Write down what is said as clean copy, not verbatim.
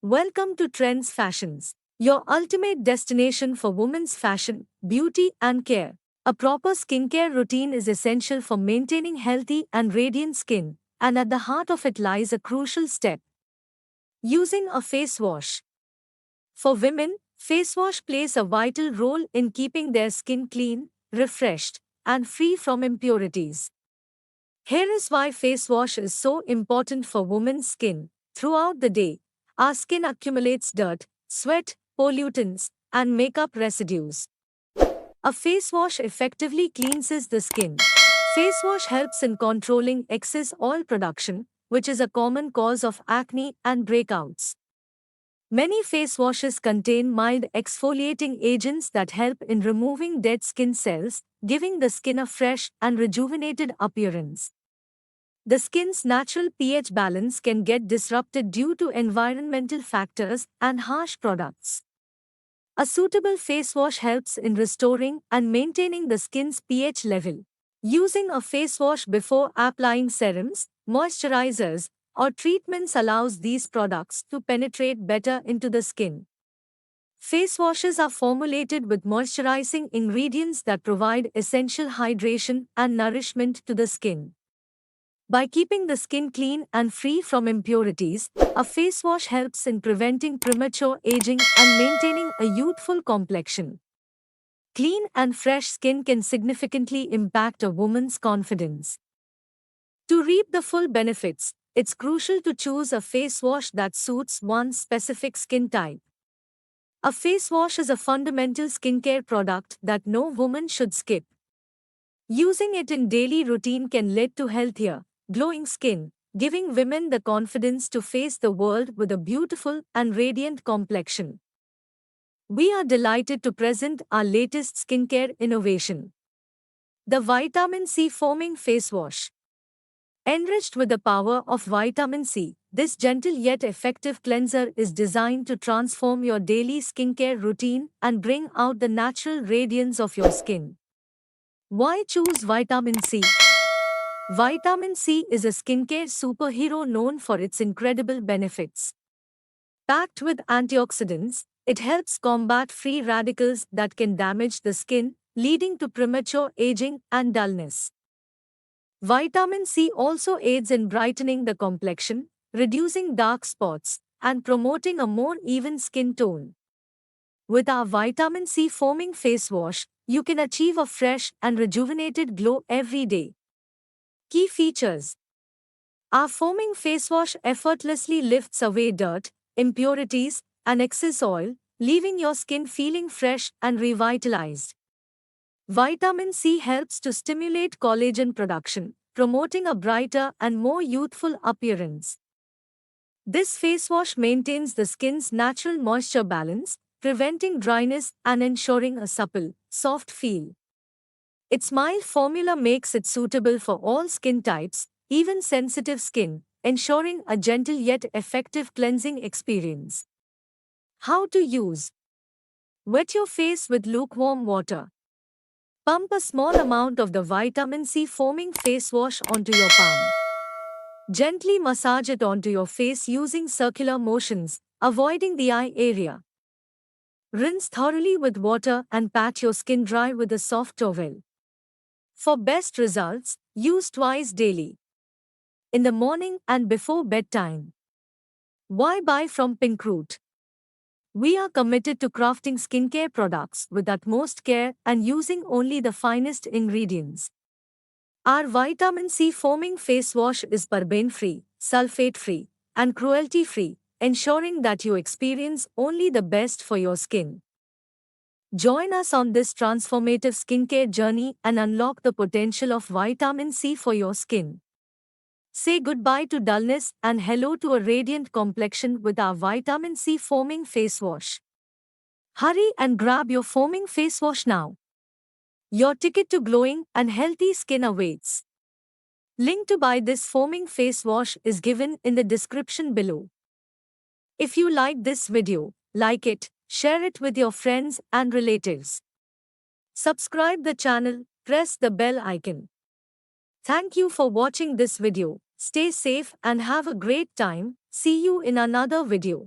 Welcome to Trends Fashions, your ultimate destination for women's fashion, beauty, and care. A proper skincare routine is essential for maintaining healthy and radiant skin, and at the heart of it lies a crucial step: using a face wash. For women, face wash plays a vital role in keeping their skin clean, refreshed, and free from impurities. Here is why face wash is so important for women's skin. Throughout the day, our skin accumulates dirt, sweat, pollutants, and makeup residues. A face wash effectively cleanses the skin. Face wash helps in controlling excess oil production, which is a common cause of acne and breakouts. Many face washes contain mild exfoliating agents that help in removing dead skin cells, giving the skin a fresh and rejuvenated appearance. The skin's natural pH balance can get disrupted due to environmental factors and harsh products. A suitable face wash helps in restoring and maintaining the skin's pH level. Using a face wash before applying serums, moisturizers, or treatments allows these products to penetrate better into the skin. Face washes are formulated with moisturizing ingredients that provide essential hydration and nourishment to the skin. By keeping the skin clean and free from impurities, a face wash helps in preventing premature aging and maintaining a youthful complexion. Clean and fresh skin can significantly impact a woman's confidence. To reap the full benefits, it's crucial to choose a face wash that suits one's specific skin type. A face wash is a fundamental skincare product that no woman should skip. Using it in daily routine can lead to healthier, glowing skin, giving women the confidence to face the world with a beautiful and radiant complexion. We are delighted to present our latest skincare innovation: the Vitamin C Foaming Face Wash. Enriched with the power of vitamin C, this gentle yet effective cleanser is designed to transform your daily skincare routine and bring out the natural radiance of your skin. Why choose vitamin C? Vitamin C is a skincare superhero known for its incredible benefits. Packed with antioxidants, it helps combat free radicals that can damage the skin, leading to premature aging and dullness. Vitamin C also aids in brightening the complexion, reducing dark spots, and promoting a more even skin tone. With our Vitamin C Foaming Face Wash, you can achieve a fresh and rejuvenated glow every day. Key features: our foaming face wash effortlessly lifts away dirt, impurities, and excess oil, leaving your skin feeling fresh and revitalized. Vitamin C helps to stimulate collagen production, promoting a brighter and more youthful appearance. This face wash maintains the skin's natural moisture balance, preventing dryness and ensuring a supple, soft feel. Its mild formula makes it suitable for all skin types, even sensitive skin, ensuring a gentle yet effective cleansing experience. How to use: wet your face with lukewarm water. Pump a small amount of the Vitamin C Foaming Face Wash onto your palm. Gently massage it onto your face using circular motions, avoiding the eye area. Rinse thoroughly with water and pat your skin dry with a soft towel. For best results, use twice daily, in the morning and before bedtime. Why buy from Pink Root? We are committed to crafting skincare products with utmost care and using only the finest ingredients. Our Vitamin C Foaming Face Wash is paraben-free, sulfate-free, and cruelty-free, ensuring that you experience only the best for your skin. Join us on this transformative skincare journey and unlock the potential of vitamin C for your skin. Say goodbye to dullness and hello to a radiant complexion with our Vitamin C Foaming Face Wash. Hurry and grab your foaming face wash now. Your ticket to glowing and healthy skin awaits. Link to buy this foaming face wash is given in the description below. If you like this video, like it, share it with your friends and relatives. Subscribe the channel, press the bell icon. Thank you for watching this video. Stay safe and have a great time. See you in another video.